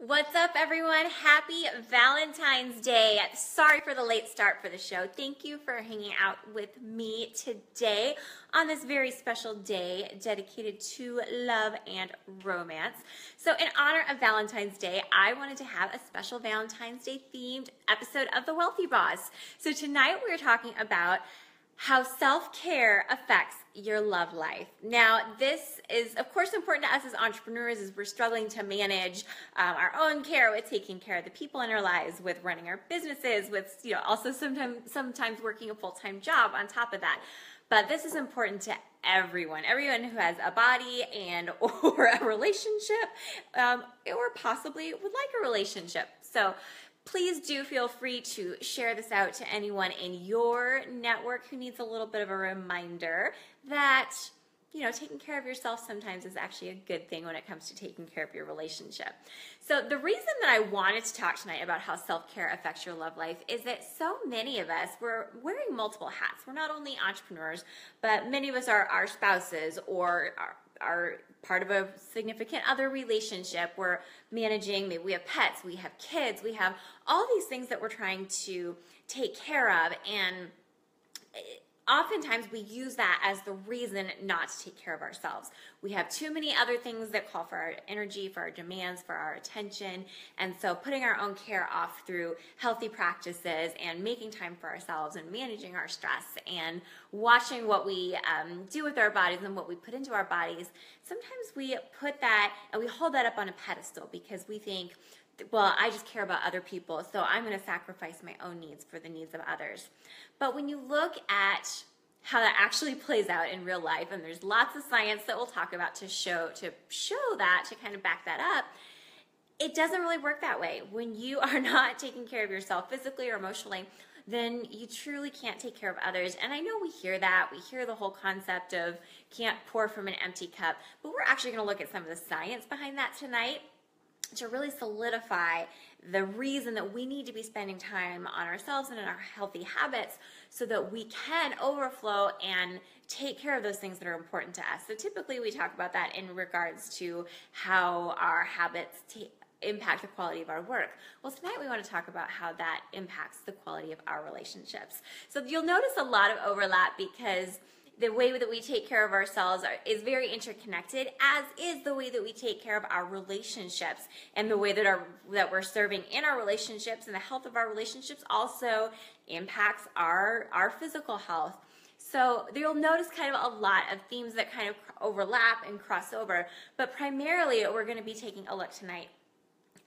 What's up, everyone? Happy Valentine's Day. Sorry for the late start for the show. Thank you for hanging out with me today on this very special day dedicated to love and romance. So in honor of Valentine's Day, I wanted to have a special Valentine's Day themed episode of The Wealthy Boss. So tonight we're talking about how self-care affects your love life. Now, this is, of course, important to us as entrepreneurs as we're struggling to manage our own care, with taking care of the people in our lives, with running our businesses, with also sometimes working a full-time job on top of that. But this is important to everyone who has a body and or a relationship, or possibly would like a relationship. So please do feel free to share this out to anyone in your network who needs a little bit of a reminder that, taking care of yourself sometimes is actually a good thing when it comes to taking care of your relationship. So the reason that I wanted to talk tonight about how self-care affects your love life is that so many of us, we're wearing multiple hats. We're not only entrepreneurs, but many of us are our spouses or are part of a significant other relationship. We're managing, maybe we have pets, we have kids, we have all these things that we're trying to take care of, and oftentimes we use that as the reason not to take care of ourselves. We have too many other things that call for our energy, for our demands, for our attention, and so putting our own care off through healthy practices and making time for ourselves and managing our stress and watching what we do with our bodies and what we put into our bodies, sometimes we put that and we hold that up on a pedestal because we think, well, I just care about other people, so I'm going to sacrifice my own needs for the needs of others. But when you look at how that actually plays out in real life, and there's lots of science that we'll talk about to show that, to kind of back that up, it doesn't really work that way. When you are not taking care of yourself physically or emotionally, then you truly can't take care of others. And I know we hear that. We hear the whole concept of can't pour from an empty cup, but we're actually going to look at some of the science behind that tonight to really solidify the reason that we need to be spending time on ourselves and in our healthy habits so that we can overflow and take care of those things that are important to us. So typically we talk about that in regards to how our habits impact the quality of our work. Well, tonight we want to talk about how that impacts the quality of our relationships. So you'll notice a lot of overlap because the way that we take care of ourselves is very interconnected, as is the way that we take care of our relationships, and the way that we're serving in our relationships and the health of our relationships also impacts our physical health. So you'll notice kind of a lot of themes that kind of overlap and cross over, but primarily we're going to be taking a look tonight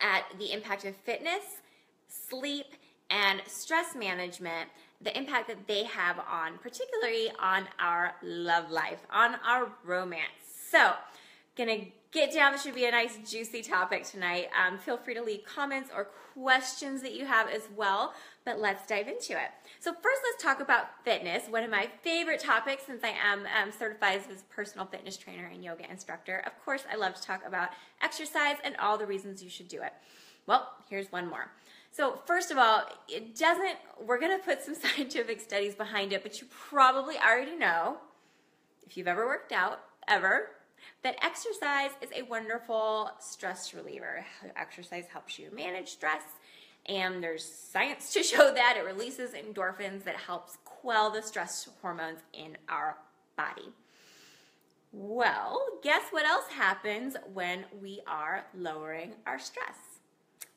at the impact of fitness, sleep, and stress management, the impact that they have on, particularly on our love life, on our romance. So, gonna get down. This should be a nice, juicy topic tonight. Feel free to leave comments or questions that you have as well, but let's dive into it. So first, let's talk about fitness, one of my favorite topics since I am certified as a personal fitness trainer and yoga instructor. Of course, I love to talk about exercise and all the reasons you should do it. Well, here's one more. So first of all, we're going to put some scientific studies behind it, but you probably already know, if you've ever worked out, that exercise is a wonderful stress reliever. Exercise helps you manage stress, and there's science to show that it releases endorphins that helps quell the stress hormones in our body. Well, guess what else happens when we are lowering our stress?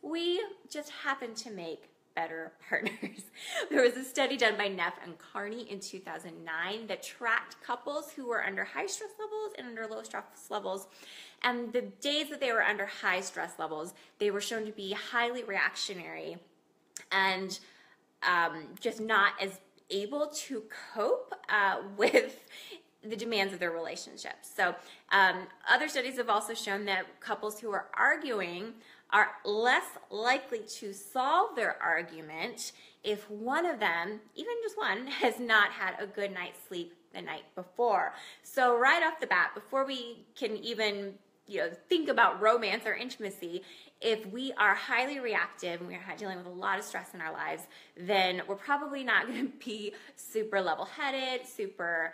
We just happen to make better partners. There was a study done by Neff and Carney in 2009 that tracked couples who were under high stress levels and under low stress levels. And the days that they were under high stress levels, they were shown to be highly reactionary and just not as able to cope with the demands of their relationships. So other studies have also shown that couples who are arguing are less likely to solve their argument if one of them, even just one, has not had a good night's sleep the night before. So right off the bat, before we can even think about romance or intimacy, if we are highly reactive and we're dealing with a lot of stress in our lives, then we're probably not going to be super level-headed, super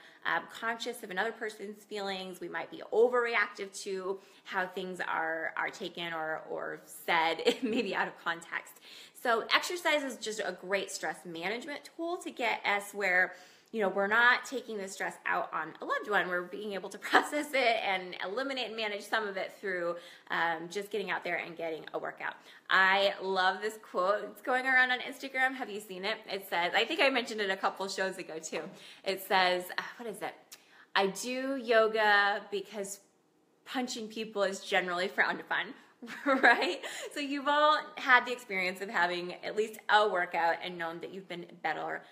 conscious of another person's feelings. We might be overreactive to how things are taken or said, maybe out of context. So exercise is just a great stress management tool to get us where we're not taking the stress out on a loved one. We're being able to process it and eliminate and manage some of it through just getting out there and getting a workout. I love this quote. It's going around on Instagram. Have you seen it? It says, I think I mentioned it a couple shows ago too. It says, what is it? I do yoga because punching people is generally frowned upon. Right? So you've all had the experience of having at least a workout and known that you've been better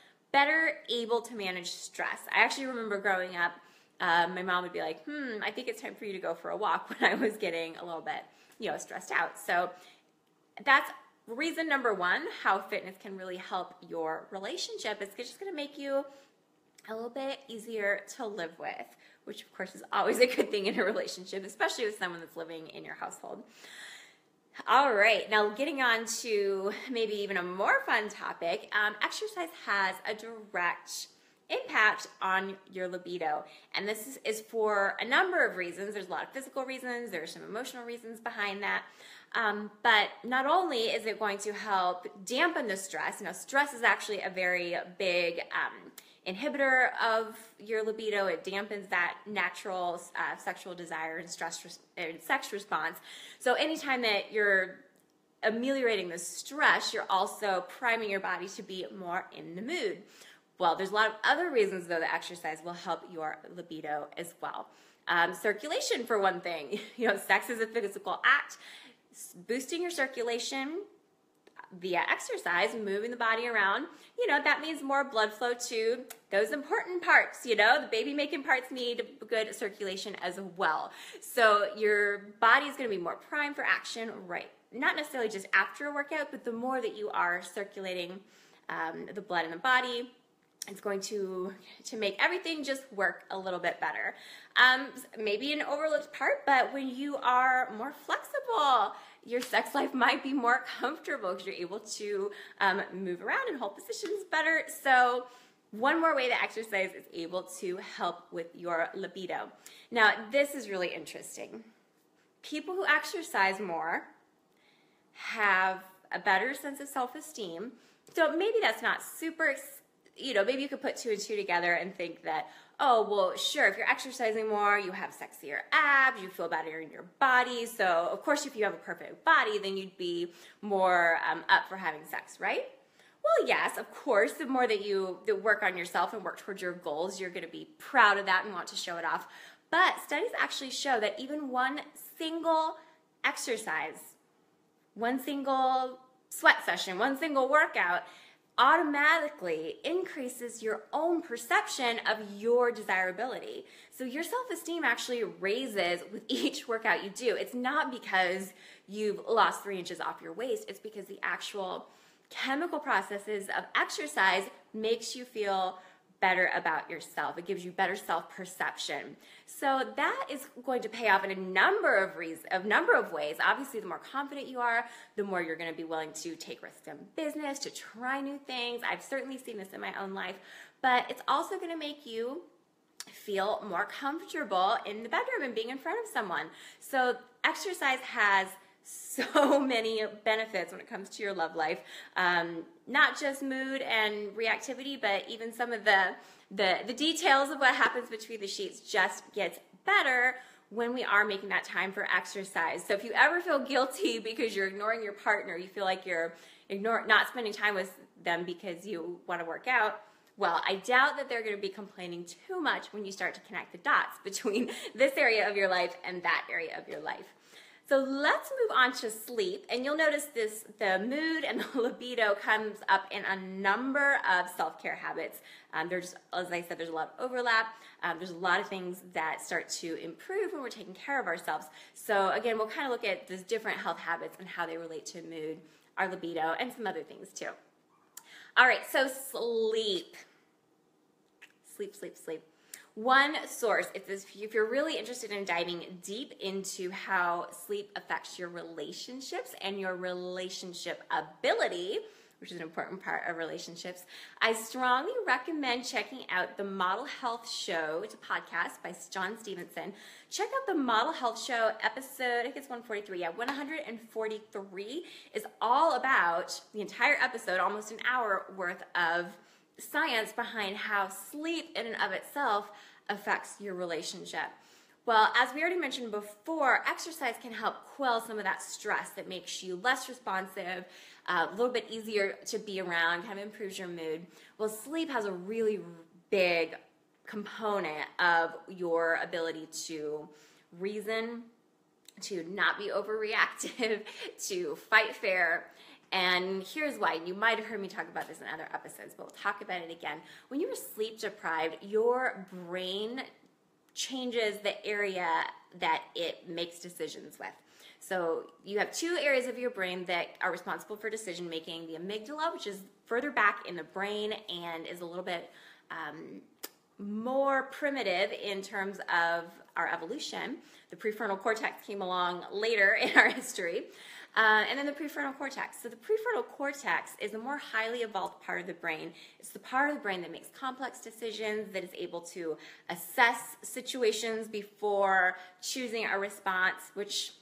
able to manage stress. I actually remember growing up, my mom would be like, I think it's time for you to go for a walk when I was getting a little bit, stressed out. So that's reason number one, how fitness can really help your relationship. It's just going to make you a little bit easier to live with, which of course is always a good thing in a relationship, especially with someone that's living in your household. All right, now getting on to maybe even a more fun topic, exercise has a direct impact on your libido. And this is for a number of reasons. There's a lot of physical reasons, there's some emotional reasons behind that. But not only is it going to help dampen the stress, stress is actually a very big inhibitor of your libido. It dampens that natural sexual desire and sex response. So anytime that you're ameliorating the stress, you're also priming your body to be more in the mood. Well, there's a lot of other reasons, though, that exercise will help your libido as well. Circulation, for one thing. Sex is a physical act. Boosting your circulation via exercise, moving the body around, that means more blood flow to those important parts. The baby-making parts need good circulation as well. So your body is going to be more primed for action, right? Not necessarily just after a workout, but the more that you are circulating the blood in the body, it's going to make everything just work a little bit better. Maybe an overlooked part, but when you are more flexible, your sex life might be more comfortable because you're able to move around and hold positions better. So one more way that exercise is able to help with your libido. Now, this is really interesting. People who exercise more have a better sense of self-esteem. So maybe that's not super, maybe you could put two and two together and think that, oh, well, sure, if you're exercising more, you have sexier abs, you feel better in your body. So, of course, if you have a perfect body, then you'd be more up for having sex, right? Well, yes, of course, the more that you work on yourself and work towards your goals, you're going to be proud of that and want to show it off. But studies actually show that even one single exercise, one single sweat session, one single workout automatically increases your own perception of your desirability. So your self-esteem actually raises with each workout you do. It's not because you've lost 3 inches off your waist. It's because the actual chemical processes of exercise makes you feel better about yourself. It gives you better self-perception. So that is going to pay off in a number of ways. Obviously, the more confident you are, the more you're going to be willing to take risks in business, to try new things. I've certainly seen this in my own life, but it's also going to make you feel more comfortable in the bedroom and being in front of someone. So exercise has so many benefits when it comes to your love life. Not just mood and reactivity, but even some of the details of what happens between the sheets just gets better when we are making that time for exercise. So if you ever feel guilty because you're ignoring your partner, you feel like you're not spending time with them because you want to work out, well, I doubt that they're going to be complaining too much when you start to connect the dots between this area of your life and that area of your life. So let's move on to sleep, and you'll notice the mood and the libido comes up in a number of self-care habits. There's, as I said, there's a lot of overlap. There's a lot of things that start to improve when we're taking care of ourselves. So again, we'll kind of look at these different health habits and how they relate to mood, our libido, and some other things too. All right, so sleep. Sleep. One source, if you're really interested in diving deep into how sleep affects your relationships and your relationship ability, which is an important part of relationships, I strongly recommend checking out the Model Health Show. It's a podcast by John Stevenson. Check out the Model Health Show episode, I think it's 143. Yeah, 143 is all about the entire episode, almost an hour worth of science behind how sleep in and of itself affects your relationship. Well, as we already mentioned before, exercise can help quell some of that stress that makes you less responsive, a little bit easier to be around, kind of improves your mood. Well, sleep has a really big component of your ability to reason, to not be overreactive, to fight fair. And here's why. You might have heard me talk about this in other episodes, but we'll talk about it again. When you are sleep deprived, your brain changes the area that it makes decisions with. So you have two areas of your brain that are responsible for decision making. The amygdala, which is further back in the brain and is a little bit more primitive in terms of our evolution. The prefrontal cortex came along later in our history. And then the prefrontal cortex. So the prefrontal cortex is a more highly evolved part of the brain. It's the part of the brain that makes complex decisions, that is able to assess situations before choosing a response, which,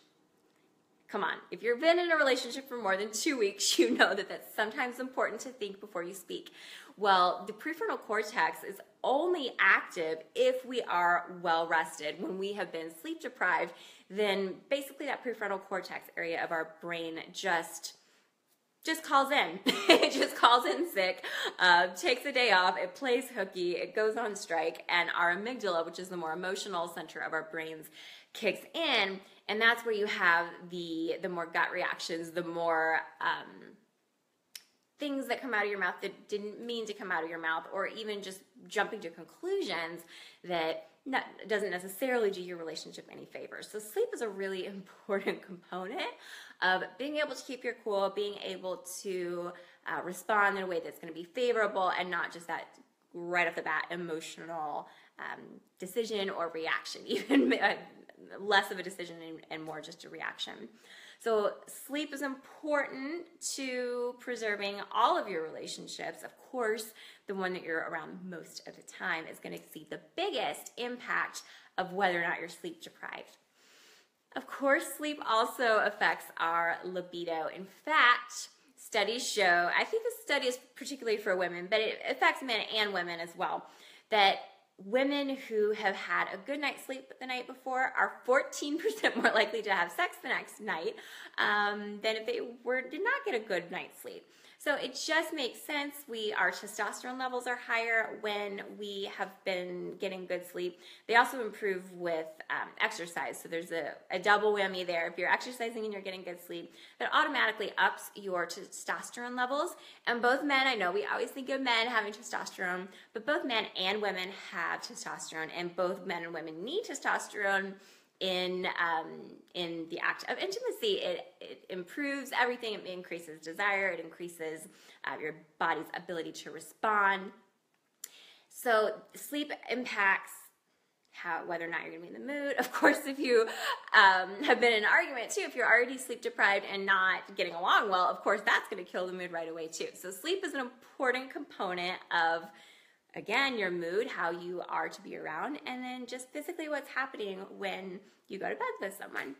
come on, if you've been in a relationship for more than 2 weeks, you know that that's sometimes important to think before you speak. Well, the prefrontal cortex is only active if we are well rested. When we have been sleep deprived, then basically that prefrontal cortex area of our brain just calls in. It just calls in sick, takes a day off, it plays hooky, it goes on strike, and our amygdala, which is the more emotional center of our brains, kicks in, and that's where you have the more gut reactions, the more things that come out of your mouth that didn't mean to come out of your mouth, or even just jumping to conclusions that doesn't necessarily do your relationship any favors. So sleep is a really important component of being able to keep your cool, being able to respond in a way that's going to be favorable and not just that right off the bat emotional decision or reaction, even less of a decision and more just a reaction. So sleep is important to preserving all of your relationships. Of course, the one that you're around most of the time is going to see the biggest impact of whether or not you're sleep deprived. Of course, sleep also affects our libido. In fact, studies show, I think this study is particularly for women, but it affects men and women as well, that women who have had a good night's sleep the night before are 14% more likely to have sex the next night than if they did not get a good night's sleep. So it just makes sense. Our testosterone levels are higher when we have been getting good sleep. They also improve with exercise. So there's a double whammy there. If you're exercising and you're getting good sleep, that automatically ups your testosterone levels. And both men, I know we always think of men having testosterone, but both men and women have testosterone, and both men and women need testosterone in the act of intimacy. It improves everything. It increases desire. It increases your body's ability to respond. So sleep impacts whether or not you're going to be in the mood. Of course, if you have been in an argument too, if you're already sleep deprived and not getting along well, of course that's going to kill the mood right away too. So sleep is an important component of, again, your mood, how you are to be around, and then just physically what's happening when you go to bed with someone.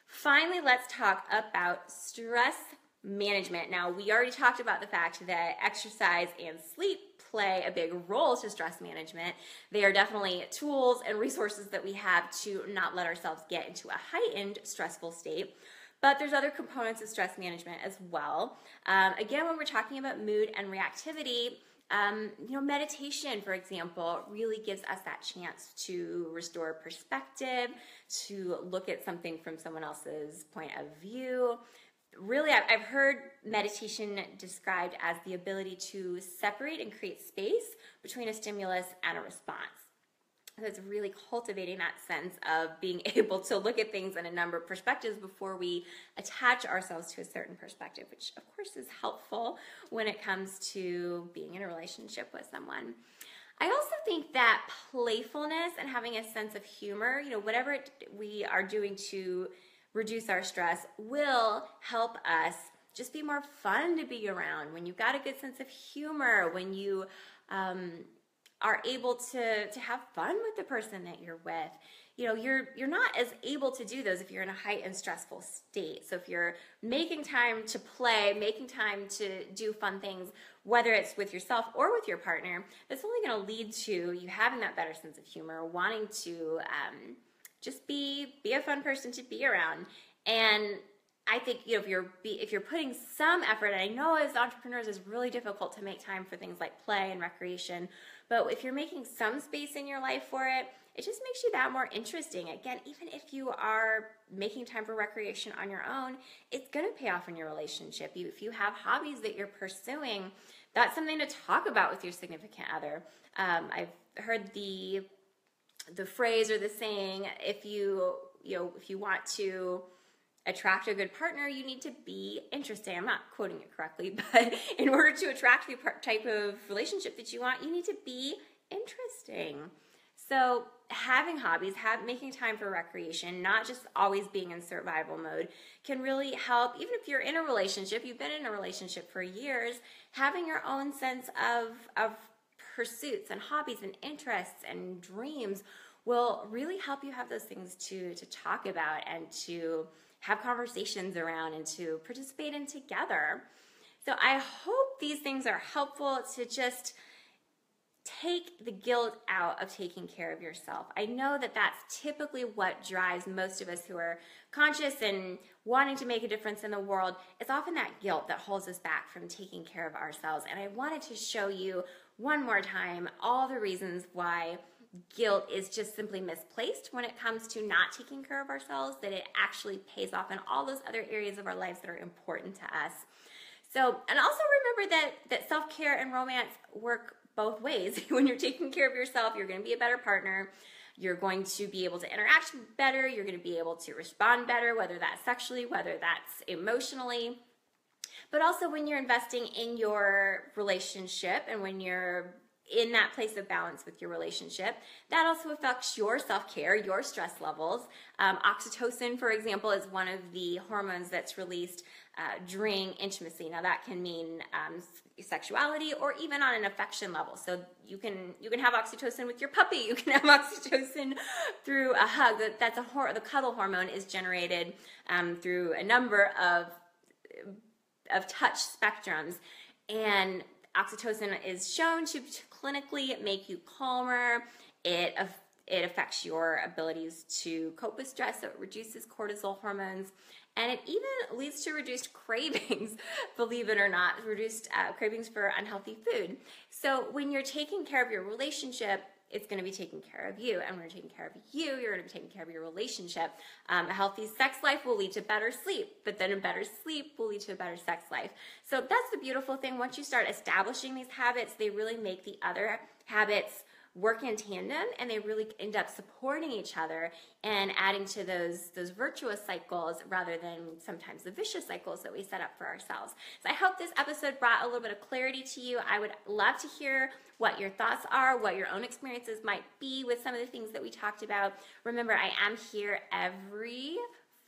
Finally, let's talk about stress management. Now, we already talked about the fact that exercise and sleep play a big role to stress management. They are definitely tools and resources that we have to not let ourselves get into a heightened stressful state. But there's other components of stress management as well. Again, when we're talking about mood and reactivity, meditation, for example, really gives us that chance to restore perspective, to look at something from someone else's point of view. Really, I've heard meditation described as the ability to separate and create space between a stimulus and a response. So it's really cultivating that sense of being able to look at things in a number of perspectives before we attach ourselves to a certain perspective, which of course is helpful when it comes to being in a relationship with someone. I also think that playfulness and having a sense of humor, whatever we are doing to reduce our stress will help us just be more fun to be around. When you've got a good sense of humor, when you are able to have fun with the person that you're with, you're not as able to do those if you're in a heightened stressful state. So if you're making time to play, making time to do fun things, whether it's with yourself or with your partner, that's only going to lead to you having that better sense of humor, wanting to just be a fun person to be around. And I think if you're putting some effort, and I know as entrepreneurs it's really difficult to make time for things like play and recreation, but if you're making some space in your life for it, it just makes you that more interesting. Again, even if you are making time for recreation on your own, it's going to pay off in your relationship. If you have hobbies that you're pursuing, that's something to talk about with your significant other. I've heard the phrase or the saying, if you want to attract a good partner, you need to be interesting. I'm not quoting it correctly, but in order to attract the type of relationship that you want, you need to be interesting. So having hobbies, making time for recreation, not just always being in survival mode, can really help. Even if you're in a relationship, you've been in a relationship for years, having your own sense of pursuits and hobbies and interests and dreams will really help you have those things to talk about and to have conversations around and to participate in together. So I hope these things are helpful to just take the guilt out of taking care of yourself. I know that that's typically what drives most of us who are conscious and wanting to make a difference in the world. It's often that guilt that holds us back from taking care of ourselves. And I wanted to show you one more time all the reasons why guilt is just simply misplaced when it comes to not taking care of ourselves, that it actually pays off in all those other areas of our lives that are important to us. So, and also remember that self-care and romance work both ways. When you're taking care of yourself, you're going to be a better partner. You're going to be able to interact better. You're going to be able to respond better, whether that's sexually, whether that's emotionally. But also when you're investing in your relationship and when you're in that place of balance with your relationship, that also affects your self-care, your stress levels. Oxytocin, for example, is one of the hormones that's released during intimacy. Now that can mean sexuality or even on an affection level. So you can have oxytocin with your puppy. You can have oxytocin through a hug. That's the cuddle hormone is generated through a number of touch spectrums, and oxytocin is shown to clinically make you calmer. It affects your abilities to cope with stress, so it reduces cortisol hormones, and it even leads to reduced cravings, believe it or not, reduced cravings for unhealthy food. So when you're taking care of your relationship, it's going to be taking care of you. And when you're taking care of you, you're going to be taking care of your relationship. A healthy sex life will lead to better sleep, but then a better sleep will lead to a better sex life. So that's the beautiful thing. Once you start establishing these habits, they really make the other habits work in tandem, and they really end up supporting each other and adding to those virtuous cycles rather than sometimes the vicious cycles that we set up for ourselves. So I hope this episode brought a little bit of clarity to you. I would love to hear what your thoughts are, what your own experiences might be with some of the things that we talked about. Remember, I am here every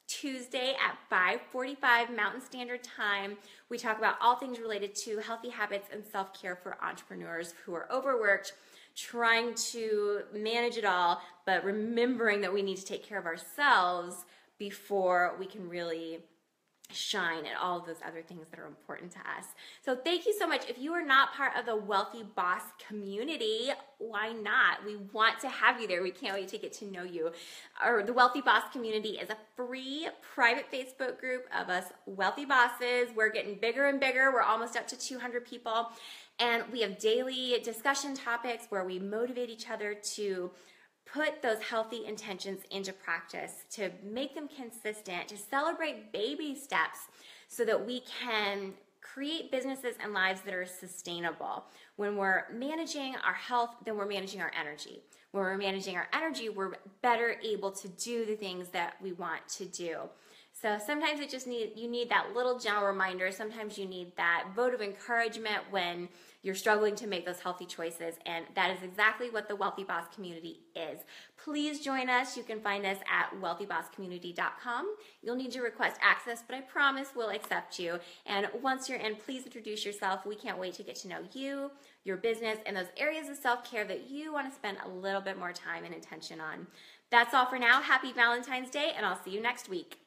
Tuesday at 5:45 Mountain Standard Time. We talk about all things related to healthy habits and self-care for entrepreneurs who are overworked, trying to manage it all, but remembering that we need to take care of ourselves before we can really shine at all of those other things that are important to us. So thank you so much. If you are not part of the Wealthy Boss community, why not? We want to have you there. We can't wait to get to know you. The Wealthy Boss community is a free private Facebook group of us wealthy bosses. We're getting bigger and bigger. We're almost up to 200 people. And we have daily discussion topics where we motivate each other to put those healthy intentions into practice, to make them consistent, to celebrate baby steps so that we can create businesses and lives that are sustainable. When we're managing our health, then we're managing our energy. When we're managing our energy, we're better able to do the things that we want to do. So sometimes you need that little gentle reminder. Sometimes you need that vote of encouragement when you're struggling to make those healthy choices. And that is exactly what the Wealthy Boss community is. Please join us. You can find us at wealthybosscommunity.com. You'll need to request access, but I promise we'll accept you. And once you're in, please introduce yourself. We can't wait to get to know you, your business, and those areas of self-care that you want to spend a little bit more time and attention on. That's all for now. Happy Valentine's Day, and I'll see you next week.